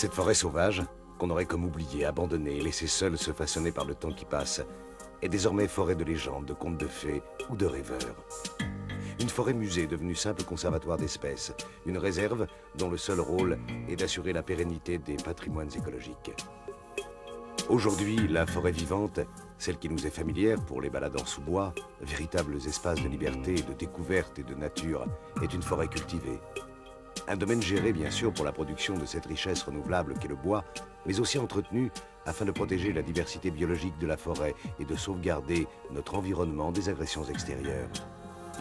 Cette forêt sauvage, qu'on aurait comme oubliée, abandonnée et laissée seule se façonner par le temps qui passe, est désormais forêt de légendes, de contes de fées ou de rêveurs. Une forêt musée devenue simple conservatoire d'espèces, une réserve dont le seul rôle est d'assurer la pérennité des patrimoines écologiques. Aujourd'hui, la forêt vivante, celle qui nous est familière pour les balades en sous-bois, véritables espaces de liberté, de découverte et de nature, est une forêt cultivée. Un domaine géré bien sûr pour la production de cette richesse renouvelable qu'est le bois, mais aussi entretenu afin de protéger la diversité biologique de la forêt et de sauvegarder notre environnement des agressions extérieures.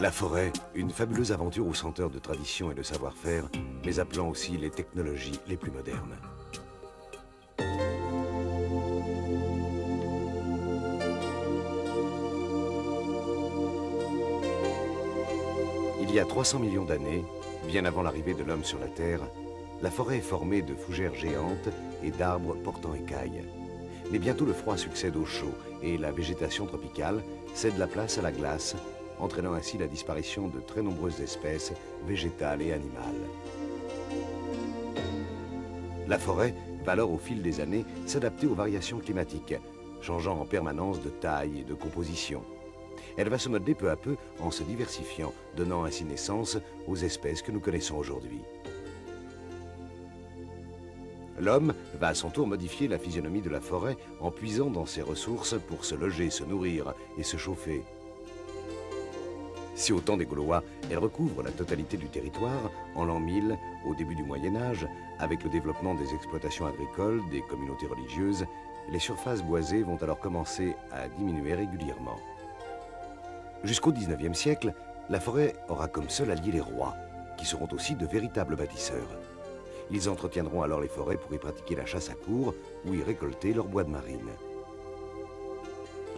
La forêt, une fabuleuse aventure au senteur de tradition et de savoir-faire, mais appelant aussi les technologies les plus modernes. Il y a 300 millions d'années, bien avant l'arrivée de l'homme sur la Terre, la forêt est formée de fougères géantes et d'arbres portant écailles. Mais bientôt le froid succède au chaud et la végétation tropicale cède la place à la glace, entraînant ainsi la disparition de très nombreuses espèces végétales et animales. La forêt va alors au fil des années s'adapter aux variations climatiques, changeant en permanence de taille et de composition. Elle va se modeler peu à peu en se diversifiant, donnant ainsi naissance aux espèces que nous connaissons aujourd'hui. L'homme va à son tour modifier la physionomie de la forêt en puisant dans ses ressources pour se loger, se nourrir et se chauffer. Si au temps des Gaulois, elle recouvre la totalité du territoire, en l'an 1000, au début du Moyen-Âge, avec le développement des exploitations agricoles, des communautés religieuses, les surfaces boisées vont alors commencer à diminuer régulièrement. Jusqu'au XIXe siècle, la forêt aura comme seul allié les rois, qui seront aussi de véritables bâtisseurs. Ils entretiendront alors les forêts pour y pratiquer la chasse à courre ou y récolter leur bois de marine.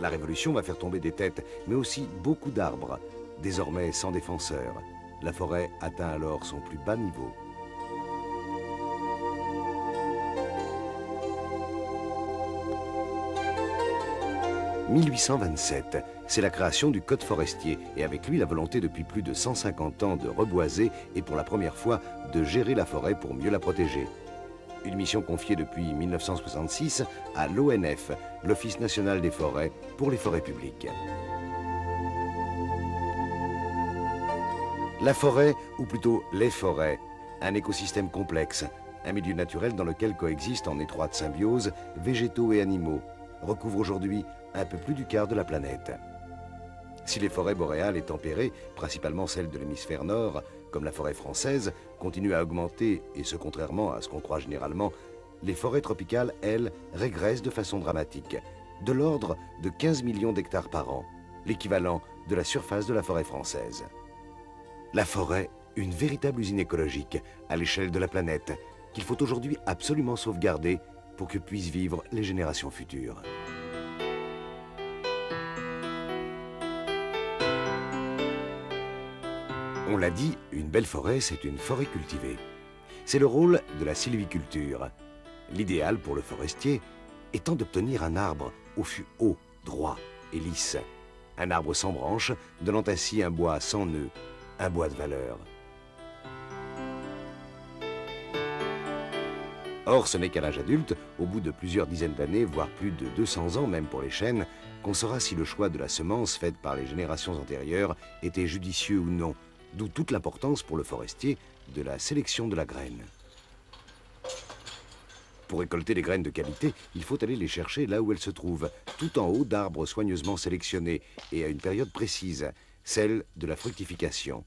La Révolution va faire tomber des têtes, mais aussi beaucoup d'arbres, désormais sans défenseurs. La forêt atteint alors son plus bas niveau. « 1827, c'est la création du Code forestier et avec lui la volonté depuis plus de 150 ans de reboiser et pour la première fois de gérer la forêt pour mieux la protéger. Une mission confiée depuis 1966 à l'ONF, l'Office national des forêts, pour les forêts publiques. La forêt, ou plutôt les forêts, un écosystème complexe, un milieu naturel dans lequel coexistent en étroite symbiose végétaux et animaux, recouvre aujourd'hui un peu plus du quart de la planète. Si les forêts boréales et tempérées, principalement celles de l'hémisphère nord, comme la forêt française, continuent à augmenter, et ce contrairement à ce qu'on croit généralement, les forêts tropicales, elles, régressent de façon dramatique, de l'ordre de 15 millions d'hectares par an, l'équivalent de la surface de la forêt française. La forêt, une véritable usine écologique à l'échelle de la planète, qu'il faut aujourd'hui absolument sauvegarder pour que puissent vivre les générations futures. On l'a dit, une belle forêt, c'est une forêt cultivée. C'est le rôle de la sylviculture. L'idéal pour le forestier étant d'obtenir un arbre au fût haut, droit et lisse. Un arbre sans branches, donnant ainsi un bois sans nœuds, un bois de valeur. Or, ce n'est qu'à l'âge adulte, au bout de plusieurs dizaines d'années, voire plus de 200 ans même pour les chênes, qu'on saura si le choix de la semence faite par les générations antérieures était judicieux ou non, d'où toute l'importance pour le forestier de la sélection de la graine. Pour récolter des graines de qualité, il faut aller les chercher là où elles se trouvent, tout en haut d'arbres soigneusement sélectionnés et à une période précise, celle de la fructification.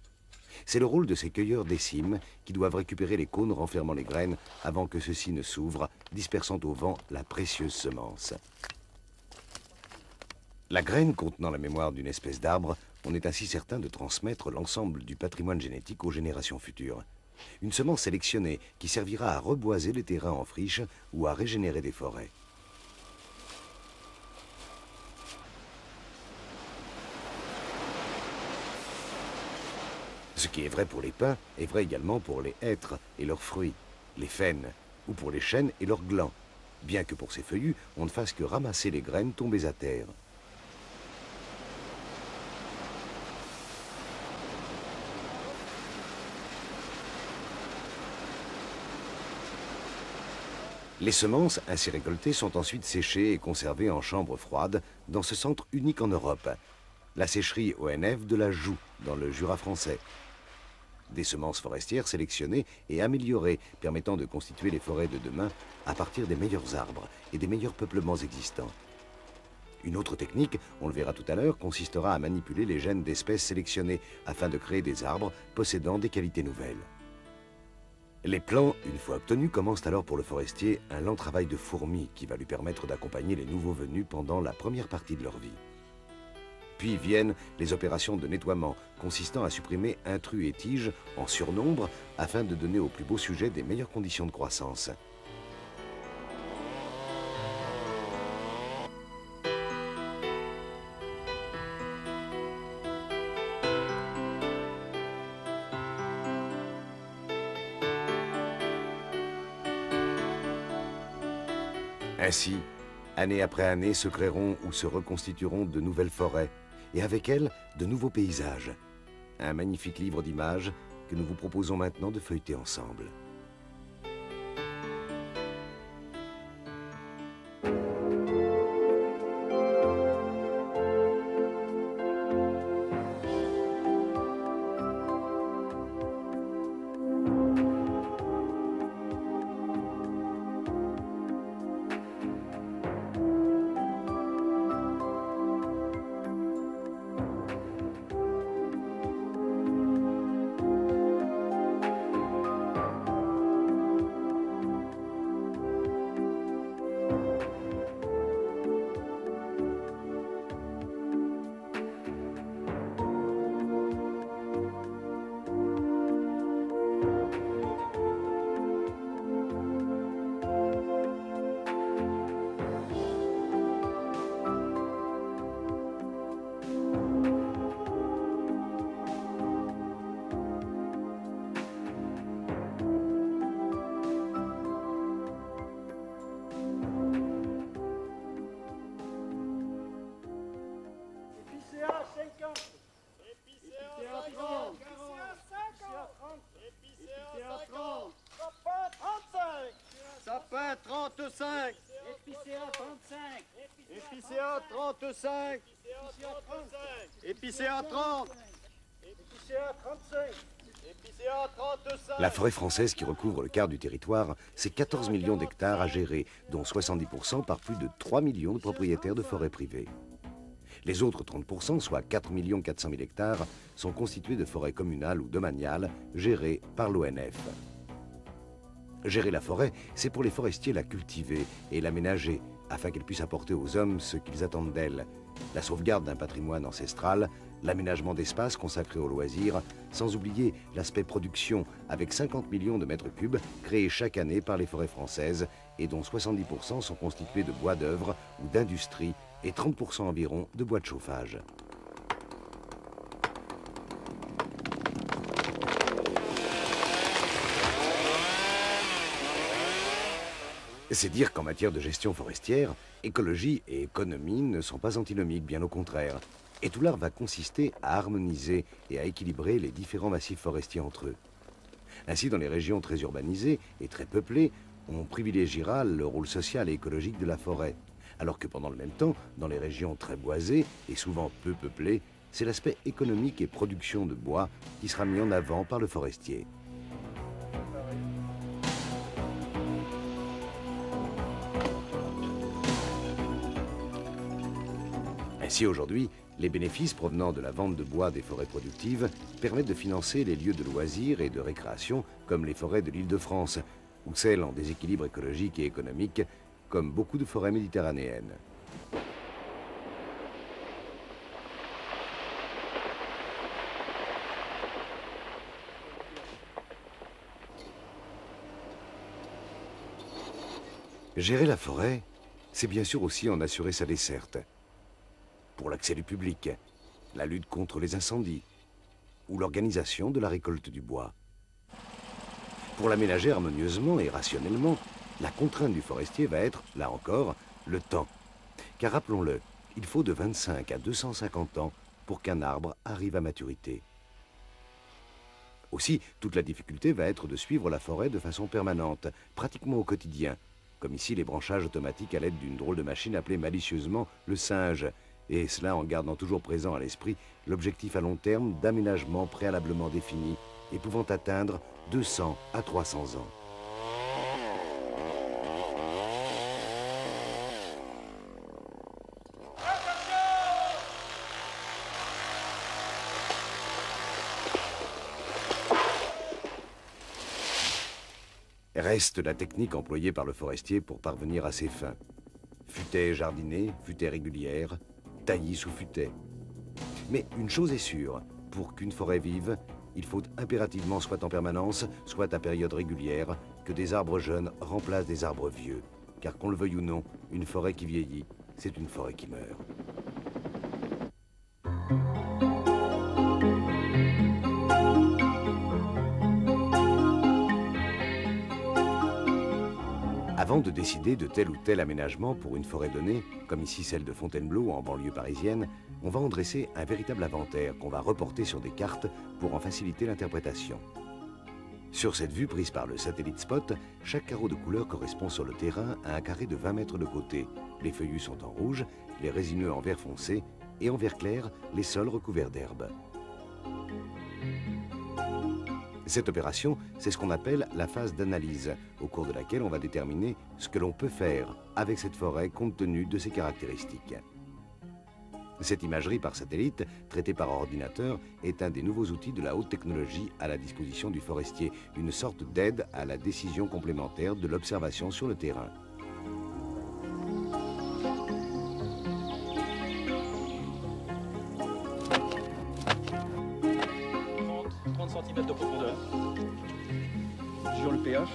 C'est le rôle de ces cueilleurs d'écimes qui doivent récupérer les cônes renfermant les graines avant que ceux-ci ne s'ouvrent, dispersant au vent la précieuse semence. La graine contenant la mémoire d'une espèce d'arbre, on est ainsi certain de transmettre l'ensemble du patrimoine génétique aux générations futures. Une semence sélectionnée qui servira à reboiser les terrains en friche ou à régénérer des forêts. Ce qui est vrai pour les pins est vrai également pour les hêtres et leurs fruits, les faînes, ou pour les chênes et leurs glands, bien que pour ces feuillus, on ne fasse que ramasser les graines tombées à terre. Les semences ainsi récoltées sont ensuite séchées et conservées en chambre froide dans ce centre unique en Europe, la sécherie ONF de la Joux, dans le Jura français. Des semences forestières sélectionnées et améliorées, permettant de constituer les forêts de demain à partir des meilleurs arbres et des meilleurs peuplements existants. Une autre technique, on le verra tout à l'heure, consistera à manipuler les gènes d'espèces sélectionnées afin de créer des arbres possédant des qualités nouvelles. Les plants, une fois obtenus, commencent alors pour le forestier un lent travail de fourmi qui va lui permettre d'accompagner les nouveaux venus pendant la première partie de leur vie. Puis viennent les opérations de nettoiement, consistant à supprimer intrus et tiges en surnombre afin de donner aux plus beaux sujets des meilleures conditions de croissance. Ainsi, année après année se créeront ou se reconstitueront de nouvelles forêts, et avec elles, de nouveaux paysages. Un magnifique livre d'images que nous vous proposons maintenant de feuilleter ensemble. Sapin 35. Épicéa 35. Épicéa 35. Épicéa 30. Épicéa 35. Épicéa 35. La forêt française qui recouvre le quart du territoire, c'est 14 millions d'hectares à gérer, dont 70% par plus de 3 millions de propriétaires de forêts privées. Les autres 30%, soit 4 400 000 hectares, sont constitués de forêts communales ou domaniales gérées par l'ONF. Gérer la forêt, c'est pour les forestiers la cultiver et l'aménager, afin qu'elle puisse apporter aux hommes ce qu'ils attendent d'elle. La sauvegarde d'un patrimoine ancestral, l'aménagement d'espaces consacrés aux loisirs, sans oublier l'aspect production, avec 50 millions de mètres cubes créés chaque année par les forêts françaises, et dont 70% sont constitués de bois d'œuvre ou d'industrie, et 30% environ de bois de chauffage. C'est dire qu'en matière de gestion forestière, écologie et économie ne sont pas antinomiques, bien au contraire. Et tout l'art va consister à harmoniser et à équilibrer les différents massifs forestiers entre eux. Ainsi, dans les régions très urbanisées et très peuplées, on privilégiera le rôle social et écologique de la forêt. Alors que pendant le même temps, dans les régions très boisées et souvent peu peuplées, c'est l'aspect économique et production de bois qui sera mis en avant par le forestier. Ainsi aujourd'hui, les bénéfices provenant de la vente de bois des forêts productives permettent de financer les lieux de loisirs et de récréation comme les forêts de l'Île-de-France, ou celles en déséquilibre écologique et économique comme beaucoup de forêts méditerranéennes. Gérer la forêt, c'est bien sûr aussi en assurer sa desserte. Pour l'accès du public, la lutte contre les incendies ou l'organisation de la récolte du bois. Pour l'aménager harmonieusement et rationnellement, la contrainte du forestier va être, là encore, le temps. Car rappelons-le, il faut de 25 à 250 ans pour qu'un arbre arrive à maturité. Aussi, toute la difficulté va être de suivre la forêt de façon permanente, pratiquement au quotidien, comme ici les branchages automatiques à l'aide d'une drôle de machine appelée malicieusement le singe, et cela en gardant toujours présent à l'esprit l'objectif à long terme d'aménagement préalablement défini et pouvant atteindre 200 à 300 ans. Reste la technique employée par le forestier pour parvenir à ses fins. Futaie jardinée, futaie régulière, taillis sous futaie. Mais une chose est sûre, pour qu'une forêt vive, il faut impérativement, soit en permanence, soit à période régulière, que des arbres jeunes remplacent des arbres vieux. Car qu'on le veuille ou non, une forêt qui vieillit, c'est une forêt qui meurt. Avant de décider de tel ou tel aménagement pour une forêt donnée, comme ici celle de Fontainebleau en banlieue parisienne, on va en dresser un véritable inventaire qu'on va reporter sur des cartes pour en faciliter l'interprétation. Sur cette vue prise par le satellite Spot, chaque carreau de couleur correspond sur le terrain à un carré de 20 mètres de côté. Les feuillus sont en rouge, les résineux en vert foncé et en vert clair, les sols recouverts d'herbe. Cette opération, c'est ce qu'on appelle la phase d'analyse, au cours de laquelle on va déterminer ce que l'on peut faire avec cette forêt compte tenu de ses caractéristiques. Cette imagerie par satellite, traitée par ordinateur, est un des nouveaux outils de la haute technologie à la disposition du forestier, une sorte d'aide à la décision complémentaire de l'observation sur le terrain. Cm de profondeur. Sur le pH.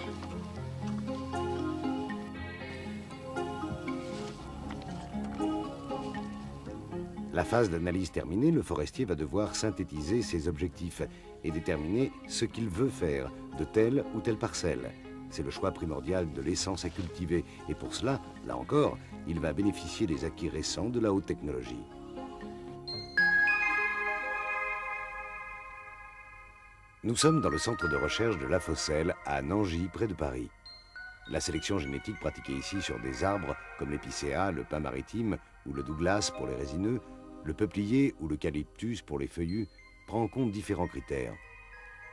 La phase d'analyse terminée, le forestier va devoir synthétiser ses objectifs et déterminer ce qu'il veut faire de telle ou telle parcelle. C'est le choix primordial de l'essence à cultiver et pour cela, là encore, il va bénéficier des acquis récents de la haute technologie. Nous sommes dans le centre de recherche de La Fosselle, à Nangy, près de Paris. La sélection génétique pratiquée ici sur des arbres comme l'épicéa, le pin maritime ou le Douglas pour les résineux, le peuplier ou l'eucalyptus pour les feuillus, prend en compte différents critères.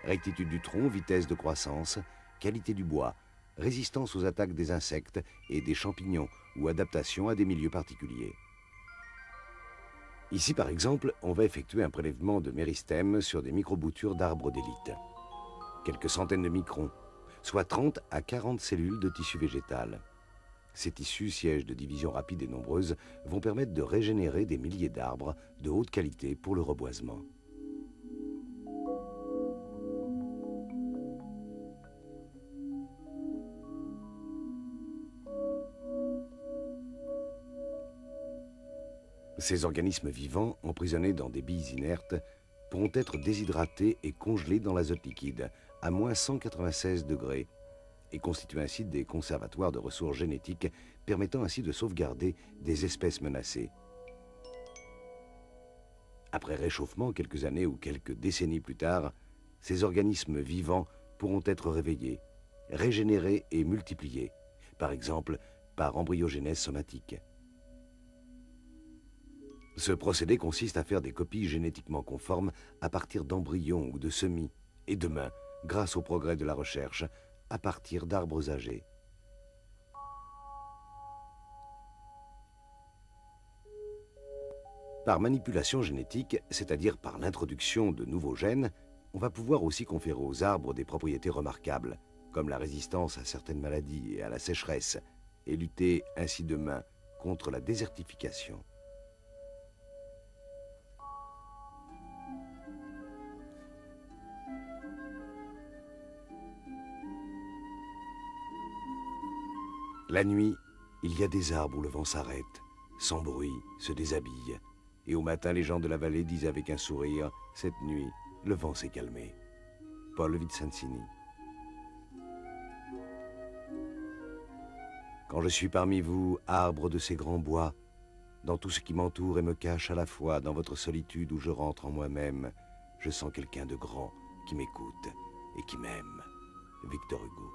Rectitude du tronc, vitesse de croissance, qualité du bois, résistance aux attaques des insectes et des champignons ou adaptation à des milieux particuliers. Ici, par exemple, on va effectuer un prélèvement de méristème sur des microboutures d'arbres d'élite. Quelques centaines de microns, soit 30 à 40 cellules de tissu végétal. Ces tissus, sièges de division rapide et nombreuses, vont permettre de régénérer des milliers d'arbres de haute qualité pour le reboisement. Ces organismes vivants, emprisonnés dans des billes inertes, pourront être déshydratés et congelés dans l'azote liquide, à moins 196 degrés, et constituent ainsi des conservatoires de ressources génétiques, permettant ainsi de sauvegarder des espèces menacées. Après réchauffement, quelques années ou quelques décennies plus tard, ces organismes vivants pourront être réveillés, régénérés et multipliés, par exemple par embryogénèse somatique. Ce procédé consiste à faire des copies génétiquement conformes à partir d'embryons ou de semis, et demain, grâce au progrès de la recherche, à partir d'arbres âgés. Par manipulation génétique, c'est-à-dire par l'introduction de nouveaux gènes, on va pouvoir aussi conférer aux arbres des propriétés remarquables, comme la résistance à certaines maladies et à la sécheresse, et lutter ainsi demain contre la désertification. La nuit, il y a des arbres où le vent s'arrête, sans bruit, se déshabille. Et au matin, les gens de la vallée disent avec un sourire, « Cette nuit, le vent s'est calmé. » Paul Vicenzi. Quand je suis parmi vous, arbres de ces grands bois, dans tout ce qui m'entoure et me cache à la fois, dans votre solitude où je rentre en moi-même, je sens quelqu'un de grand qui m'écoute et qui m'aime. Victor Hugo.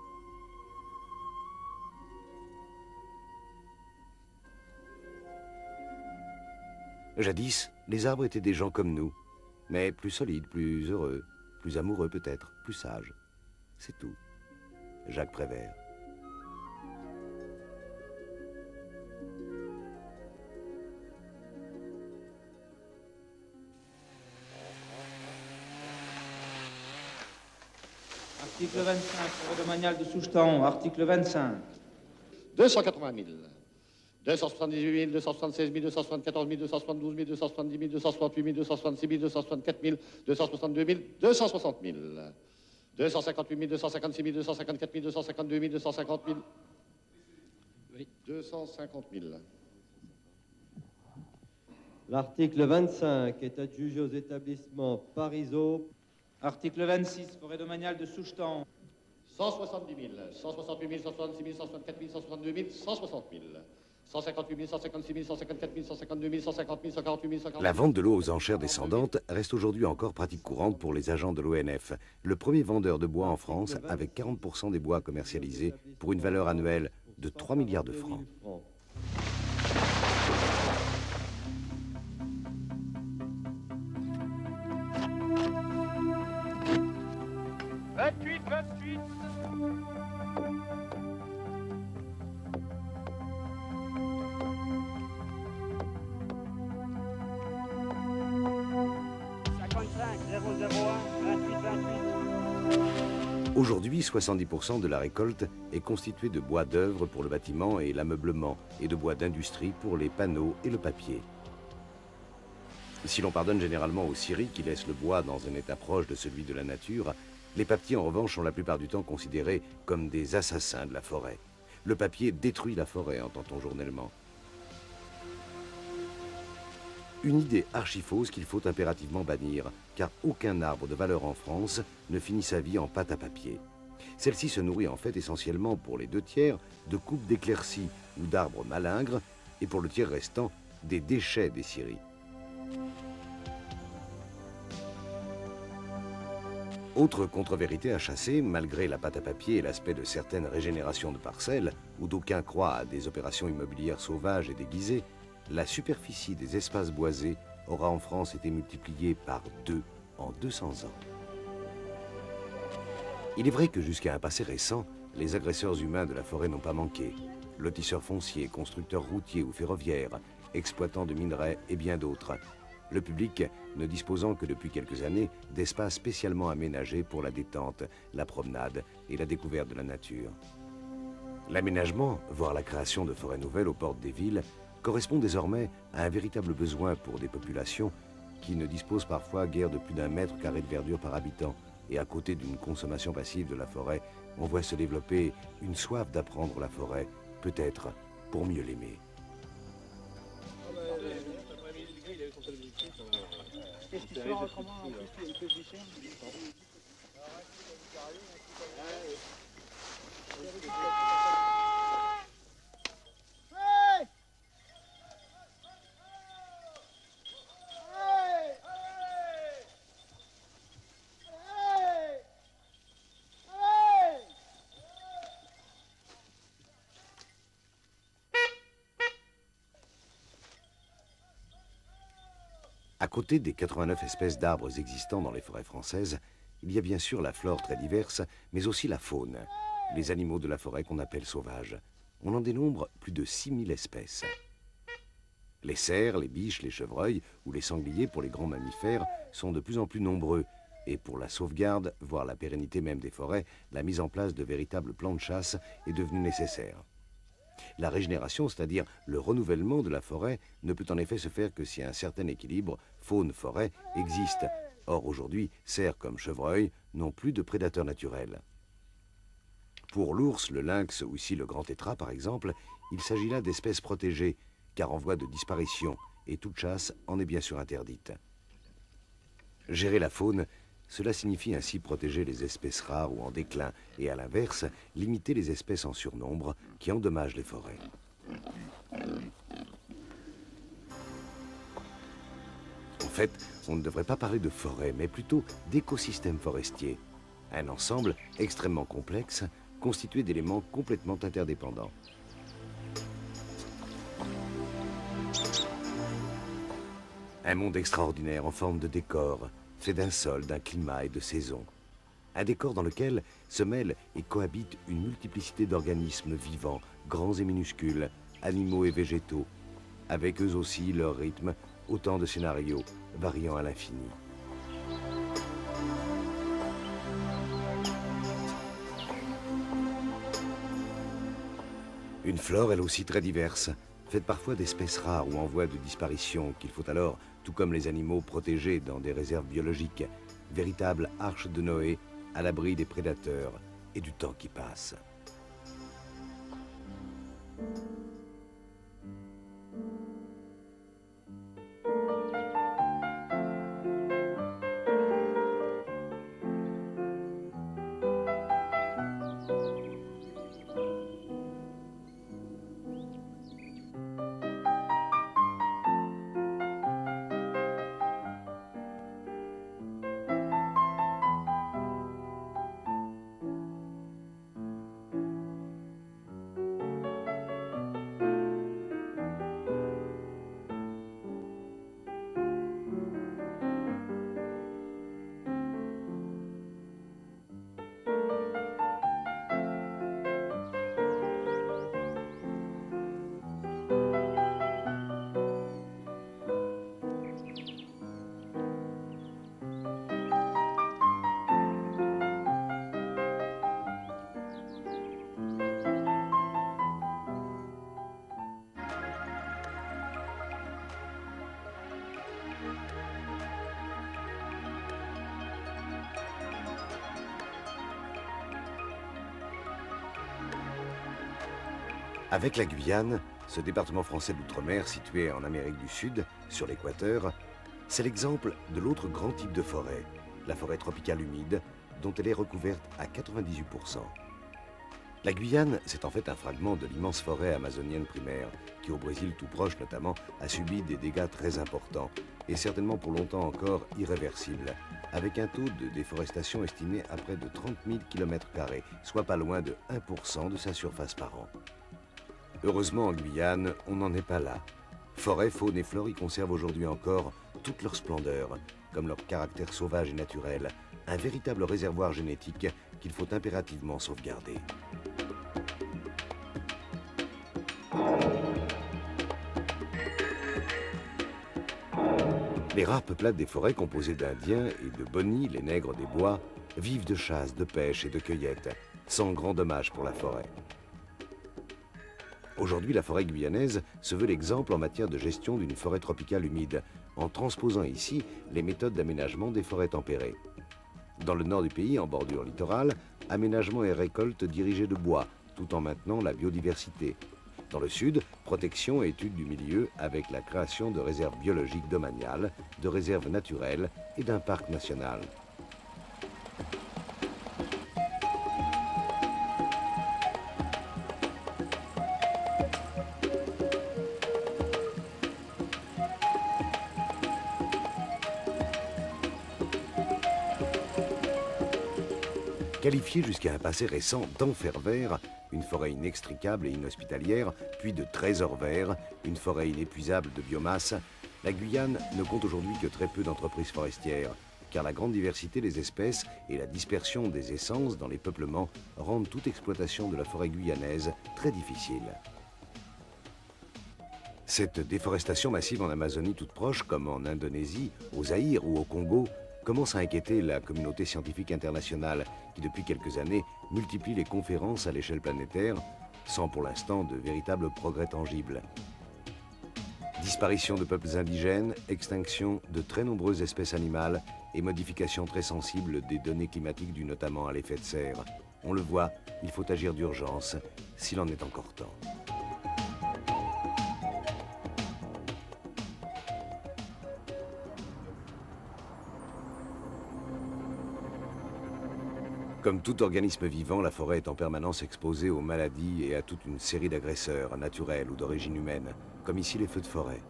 Jadis, les arbres étaient des gens comme nous, mais plus solides, plus heureux, plus amoureux peut-être, plus sages. C'est tout. Jacques Prévert. Article 25, forêt domaniale de Soucheton. Article 25. 280 000. 278 000, 276 000, 274 000, 272 000, 270 000, 268 000, 266 000, 264 000, 262 000, 260 000. 258 000, 256 000, 254 000, 252 000, 250 000. Oui. 250 000. L'article 25 est adjugé aux établissements Parisot. Article 26, forêt domaniale de Soucheton. 170 000, 168 000, 166 000, 164 000, 162 000, 160 000. 158 000, 156 000, 154 000, 152 000, 150 000, 148 000, 140 000. La vente de l'eau aux enchères descendantes reste aujourd'hui encore pratique courante pour les agents de l'ONF, le premier vendeur de bois en France avec 40% des bois commercialisés pour une valeur annuelle de 3 milliards de francs. 28, 28. Aujourd'hui, 70% de la récolte est constituée de bois d'œuvre pour le bâtiment et l'ameublement et de bois d'industrie pour les panneaux et le papier. Si l'on pardonne généralement aux scieries qui laissent le bois dans un état proche de celui de la nature, les papetiers en revanche sont la plupart du temps considérés comme des assassins de la forêt. Le papier détruit la forêt, entend-on journellement. Une idée archi-fausse qu'il faut impérativement bannir, car aucun arbre de valeur en France ne finit sa vie en pâte à papier. Celle-ci se nourrit en fait essentiellement pour les 2/3 de coupes d'éclaircies ou d'arbres malingres, et pour le tiers restant, des déchets des scieries. Autre contre-vérité à chasser, malgré la pâte à papier et l'aspect de certaines régénérations de parcelles, où d'aucuns croient à des opérations immobilières sauvages et déguisées, la superficie des espaces boisés aura en France été multipliée par 2 en 200 ans. Il est vrai que jusqu'à un passé récent, les agresseurs humains de la forêt n'ont pas manqué. Lotisseurs fonciers, constructeurs routiers ou ferroviaires, exploitants de minerais et bien d'autres. Le public ne disposant que depuis quelques années d'espaces spécialement aménagés pour la détente, la promenade et la découverte de la nature. L'aménagement, voire la création de forêts nouvelles aux portes des villes, correspond désormais à un véritable besoin pour des populations qui ne disposent parfois guère de plus d'1 mètre carré de verdure par habitant. Et à côté d'une consommation passive de la forêt, on voit se développer une soif d'apprendre la forêt, peut-être pour mieux l'aimer. Qu'est-ce qu'il fait autrement en plus il peut se déchirer. À côté des 89 espèces d'arbres existants dans les forêts françaises, il y a bien sûr la flore très diverse, mais aussi la faune, les animaux de la forêt qu'on appelle sauvages. On en dénombre plus de 6000 espèces. Les cerfs, les biches, les chevreuils ou les sangliers pour les grands mammifères sont de plus en plus nombreux. Et pour la sauvegarde, voire la pérennité même des forêts, la mise en place de véritables plans de chasse est devenue nécessaire. La régénération, c'est-à-dire le renouvellement de la forêt, ne peut en effet se faire que si un certain équilibre faune-forêt existe. Or aujourd'hui, cerfs comme chevreuils n'ont plus de prédateurs naturels. Pour l'ours, le lynx ou ici le grand tétras par exemple, il s'agit là d'espèces protégées, car en voie de disparition, et toute chasse en est bien sûr interdite. Gérer la faune, cela signifie ainsi protéger les espèces rares ou en déclin, et à l'inverse, limiter les espèces en surnombre qui endommagent les forêts. En fait, on ne devrait pas parler de forêt, mais plutôt d'écosystème forestier. Un ensemble extrêmement complexe, constitué d'éléments complètement interdépendants. Un monde extraordinaire en forme de décor, fait d'un sol, d'un climat et de saisons. Un décor dans lequel se mêlent et cohabitent une multiplicité d'organismes vivants, grands et minuscules, animaux et végétaux, avec eux aussi leur rythme, autant de scénarios variant à l'infini. Une flore, elle aussi très diverse, faite parfois d'espèces rares ou en voie de disparition, qu'il faut alors, tout comme les animaux, protéger dans des réserves biologiques, véritables arches de Noé, à l'abri des prédateurs et du temps qui passe. Avec la Guyane, ce département français d'outre-mer situé en Amérique du Sud, sur l'équateur, c'est l'exemple de l'autre grand type de forêt, la forêt tropicale humide, dont elle est recouverte à 98%. La Guyane, c'est en fait un fragment de l'immense forêt amazonienne primaire, qui au Brésil tout proche notamment, a subi des dégâts très importants, et certainement pour longtemps encore irréversibles, avec un taux de déforestation estimé à près de 30 000 km², soit pas loin de 1% de sa surface par an. Heureusement, en Guyane, on n'en est pas là. Forêt, faune et flore y conservent aujourd'hui encore toute leur splendeur, comme leur caractère sauvage et naturel, un véritable réservoir génétique qu'il faut impérativement sauvegarder. Les rares peuplades des forêts composées d'Indiens et de Bonnies, les nègres des bois, vivent de chasse, de pêche et de cueillette, sans grand dommage pour la forêt. Aujourd'hui, la forêt guyanaise se veut l'exemple en matière de gestion d'une forêt tropicale humide, en transposant ici les méthodes d'aménagement des forêts tempérées. Dans le nord du pays, en bordure littorale, aménagement et récolte dirigée de bois, tout en maintenant la biodiversité. Dans le sud, protection et étude du milieu avec la création de réserves biologiques domaniales, de réserves naturelles et d'un parc national. Qualifiée jusqu'à un passé récent d'enfer vert, une forêt inextricable et inhospitalière, puis de trésor vert, une forêt inépuisable de biomasse, la Guyane ne compte aujourd'hui que très peu d'entreprises forestières, car la grande diversité des espèces et la dispersion des essences dans les peuplements rendent toute exploitation de la forêt guyanaise très difficile. Cette déforestation massive en Amazonie toute proche, comme en Indonésie, au Zaïre ou au Congo, commence à inquiéter la communauté scientifique internationale qui, depuis quelques années, multiplie les conférences à l'échelle planétaire, sans pour l'instant de véritables progrès tangibles. Disparition de peuples indigènes, extinction de très nombreuses espèces animales et modification très sensible des données climatiques dues notamment à l'effet de serre. On le voit, il faut agir d'urgence, s'il en est encore temps. Comme tout organisme vivant, la forêt est en permanence exposée aux maladies et à toute une série d'agresseurs, naturels ou d'origine humaine, comme ici les feux de forêt.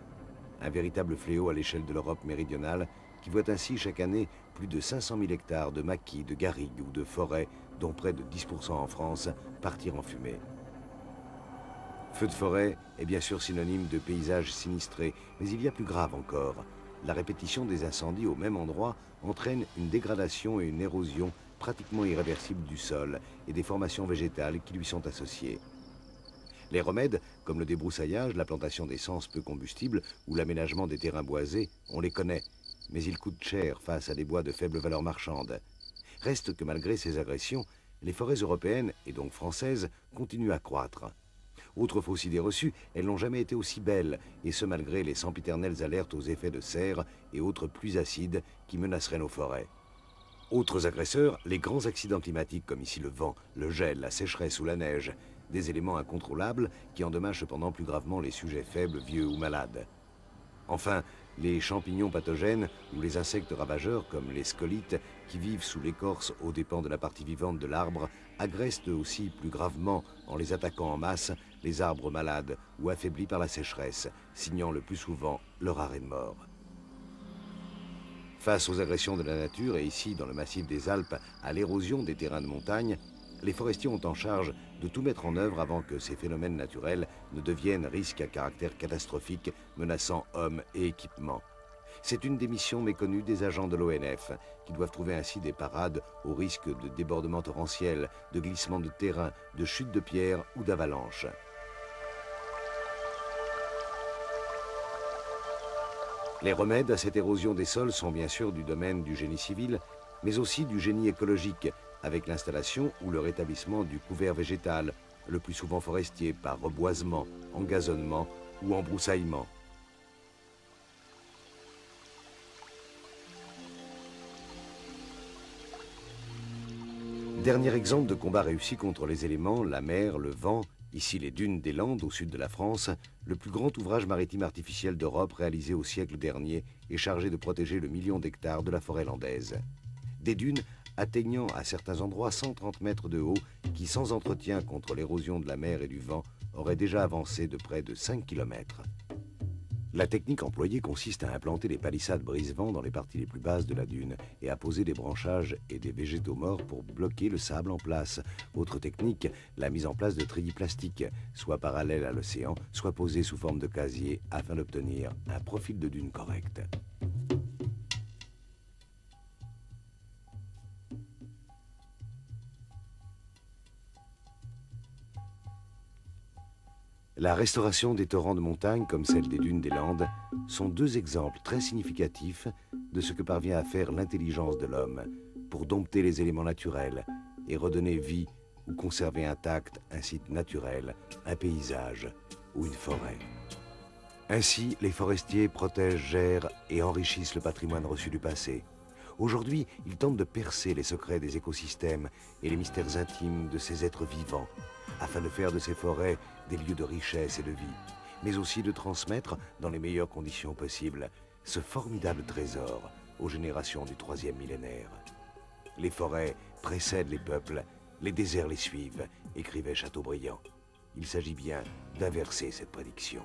Un véritable fléau à l'échelle de l'Europe méridionale qui voit ainsi chaque année plus de 500 000 hectares de maquis, de garrigues ou de forêts, dont près de 10% en France, partir en fumée. Feu de forêt est bien sûr synonyme de paysages sinistrés, mais il y a plus grave encore. la répétition des incendies au même endroit entraîne une dégradation et une érosion pratiquement irréversibles du sol et des formations végétales qui lui sont associées. Les remèdes, comme le débroussaillage, la plantation d'essences peu combustibles ou l'aménagement des terrains boisés, on les connaît, mais ils coûtent cher face à des bois de faible valeur marchande. Reste que malgré ces agressions, les forêts européennes, et donc françaises, continuent à croître. Autre fausse idée reçue, elles n'ont jamais été aussi belles, et ce malgré les sempiternelles alertes aux effets de serre et autres pluies acides qui menaceraient nos forêts. Autres agresseurs, les grands accidents climatiques comme ici le vent, le gel, la sécheresse ou la neige, des éléments incontrôlables qui endommagent cependant plus gravement les sujets faibles, vieux ou malades. Enfin, les champignons pathogènes ou les insectes ravageurs comme les scolites qui vivent sous l'écorce aux dépens de la partie vivante de l'arbre agressent eux aussi plus gravement en les attaquant en masse les arbres malades ou affaiblis par la sécheresse, signant le plus souvent leur arrêt de mort. Face aux agressions de la nature et ici dans le massif des Alpes à l'érosion des terrains de montagne, les forestiers ont en charge de tout mettre en œuvre avant que ces phénomènes naturels ne deviennent risques à caractère catastrophique menaçant hommes et équipements. C'est une des missions méconnues des agents de l'ONF qui doivent trouver ainsi des parades au risque de débordements torrentiels, de glissements de terrain, de chutes de pierres ou d'avalanches. Les remèdes à cette érosion des sols sont bien sûr du domaine du génie civil, mais aussi du génie écologique, avec l'installation ou le rétablissement du couvert végétal, le plus souvent forestier, par reboisement, engazonnement ou embroussaillement. Dernier exemple de combat réussi contre les éléments, la mer, le vent, ici les dunes des Landes au sud de la France, le plus grand ouvrage maritime artificiel d'Europe réalisé au siècle dernier et chargé de protéger le million d'hectares de la forêt landaise. Des dunes atteignant à certains endroits 130 mètres de haut qui, sans entretien contre l'érosion de la mer et du vent, auraient déjà avancé de près de 5 km. La technique employée consiste à implanter des palissades brise-vent dans les parties les plus basses de la dune et à poser des branchages et des végétaux morts pour bloquer le sable en place. Autre technique, la mise en place de treillis plastiques, soit parallèles à l'océan, soit posés sous forme de casier afin d'obtenir un profil de dune correct. La restauration des torrents de montagne, comme celle des dunes des Landes, sont deux exemples très significatifs de ce que parvient à faire l'intelligence de l'homme pour dompter les éléments naturels et redonner vie ou conserver intact un site naturel, un paysage ou une forêt. Ainsi, les forestiers protègent, gèrent et enrichissent le patrimoine reçu du passé. Aujourd'hui, ils tentent de percer les secrets des écosystèmes et les mystères intimes de ces êtres vivants, afin de faire de ces forêts des lieux de richesse et de vie, mais aussi de transmettre, dans les meilleures conditions possibles, ce formidable trésor aux générations du 3e millénaire. Les forêts précèdent les peuples, les déserts les suivent, écrivait Chateaubriand. Il s'agit bien d'inverser cette prédiction.